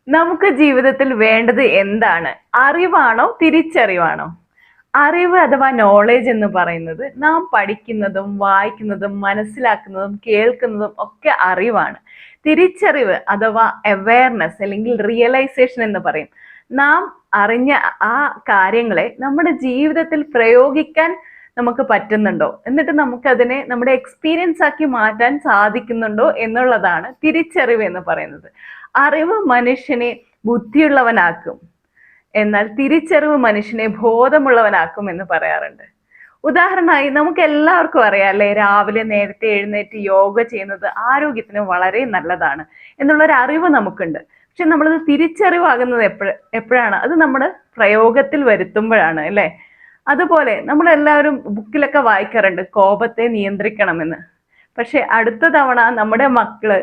നമുക്ക് ജീവിതത്തിൽ വേണ്ടത് എന്താണ്? അറിവാണോ തിരിച്ചറിവാണോ? അറിവ് അഥവാ നോളേജ് എന്ന് പറയുന്നത് നാം പഠിക്കുന്നതും വായിക്കുന്നതും മനസ്സിലാക്കുന്നതും കേൾക്കുന്നതും ഒക്കെ അറിവാണ്. തിരിച്ചറിവ് അഥവാ അവയർനെസ് അല്ലെങ്കിൽ റിയലൈസേഷൻ എന്ന് പറയും. നാം അറിഞ്ഞ ആ കാര്യങ്ങളെ നമ്മുടെ ജീവിതത്തിൽ പ്രയോഗിക്കാൻ നമുക്ക് പറ്റുന്നുണ്ടോ, എന്നിട്ട് നമുക്കതിനെ നമ്മുടെ എക്സ്പീരിയൻസ് ആക്കി മാറ്റാൻ സാധിക്കുന്നുണ്ടോ എന്നുള്ളതാണ് തിരിച്ചറിവ് എന്ന് പറയുന്നത്. അറിവ് മനുഷ്യനെ ബുദ്ധിയുള്ളവനാക്കും, എന്നാൽ തിരിച്ചറിവ് മനുഷ്യനെ ബോധമുള്ളവനാക്കും എന്ന് പറയാറുണ്ട്. ഉദാഹരണമായി നമുക്ക് എല്ലാവർക്കും അറിയാം അല്ലേ, രാവിലെ നേരത്തെ എഴുന്നേറ്റ് യോഗ ചെയ്യുന്നത് ആരോഗ്യത്തിന് വളരെ നല്ലതാണ് എന്നുള്ളൊരു അറിവ് നമുക്കുണ്ട്. പക്ഷെ നമ്മളത് തിരിച്ചറിവാകുന്നത് എപ്പോഴാണ്? അത് നമ്മുടെ പ്രയോഗത്തിൽ വരുത്തുമ്പോഴാണ് അല്ലേ. അതുപോലെ നമ്മളെല്ലാവരും ബുക്കിലൊക്കെ വായിക്കാറുണ്ട് കോപത്തെ നിയന്ത്രിക്കണമെന്ന്. പക്ഷെ അടുത്ത തവണ നമ്മുടെ മക്കള്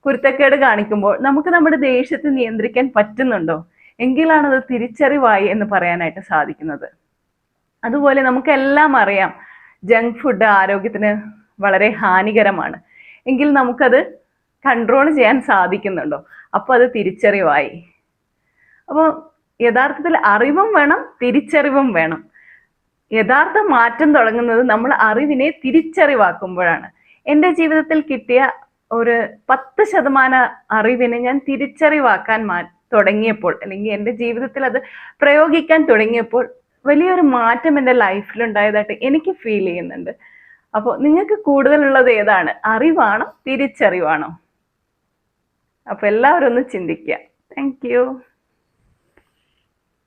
കുരുത്തക്കേട് കാണിക്കുമ്പോൾ നമുക്ക് നമ്മുടെ ദേഷ്യത്തെ നിയന്ത്രിക്കാൻ പറ്റുന്നുണ്ടോ? എങ്കിലാണ് അത് തിരിച്ചറിവായി എന്ന് പറയാനായിട്ട് സാധിക്കുന്നത്. അതുപോലെ നമുക്കെല്ലാം അറിയാം ജങ്ക് ഫുഡ് ആരോഗ്യത്തിന് വളരെ ഹാനികരമാണ്. എങ്കിൽ നമുക്കത് കൺട്രോൾ ചെയ്യാൻ സാധിക്കുന്നുണ്ടോ? അപ്പോൾ അത് തിരിച്ചറിവായി. അപ്പോൾ യഥാർത്ഥത്തിൽ അറിവും വേണം, തിരിച്ചറിവും വേണം. യഥാർത്ഥ മാറ്റം തുടങ്ങുന്നത് നമ്മൾ അറിവിനെ തിരിച്ചറിവാക്കുമ്പോഴാണ്. എൻ്റെ ജീവിതത്തിൽ കിട്ടിയ ഒരു 10% അറിവിനെ ഞാൻ തിരിച്ചറിവാക്കാൻ തുടങ്ങിയപ്പോൾ, അല്ലെങ്കിൽ എൻ്റെ ജീവിതത്തിൽ അത് പ്രയോഗിക്കാൻ തുടങ്ങിയപ്പോൾ വലിയൊരു മാറ്റം എൻ്റെ ലൈഫിൽ ഉണ്ടായതായിട്ട് എനിക്ക് ഫീൽ ചെയ്യുന്നുണ്ട്. അപ്പോൾ നിങ്ങൾക്ക് കൂടുതലുള്ളത് ഏതാണ്? അറിവാണോ തിരിച്ചറിവാണോ? അപ്പോൾ എല്ലാവരും ഒന്ന് ചിന്തിക്കുക. Thank you.